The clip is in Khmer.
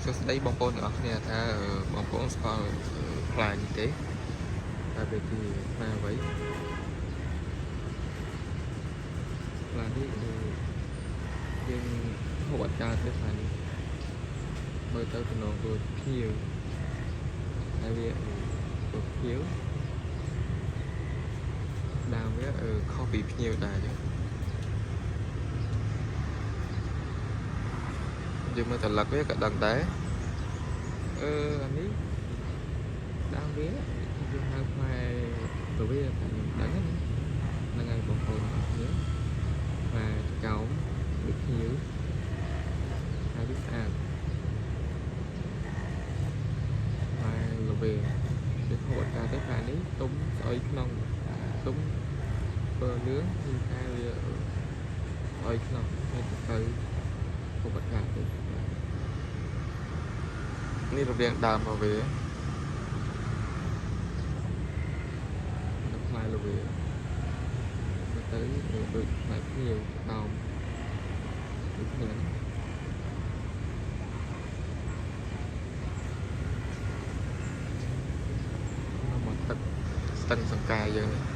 សួស្តីបងប្អូនទាំងអស់គ្នាថាបងប្អូនស្គាល់ខ្លានេះទេតែវាគឺខ្លាអ្វីខ្លានេះយើងហូបអត់កើតទេខ្លានេះមើលទៅតំណងដូចភៀវហើយវាដូចភៀវដើមវាខុសពីភៀវដែរយើងមើលតលឹកវាក៏ដឹងដែរអានេះដើមវាយើងហៅផ្លែទៅវាតែខ្ញុំដឹងហ្នឹងហើយបងប្អូនគ្នាផ្លែកោមដូចភៀវហើយវាស្អាតផ្លែលវេវាហូបអត់កើតទេផ្លែនេះទុំស្អុយក្នុងទុំពណ៌លឿងគឺតែវាស្អុយក្នុងហើយទៅហូបអត់កើតទេនេះរវាងដើមរបស់វាផ្លែលវេទៅដូចផ្លែភៀវដើមដូចគ្នាមកទឹកស្ទឹងសង្កែយើងនេះ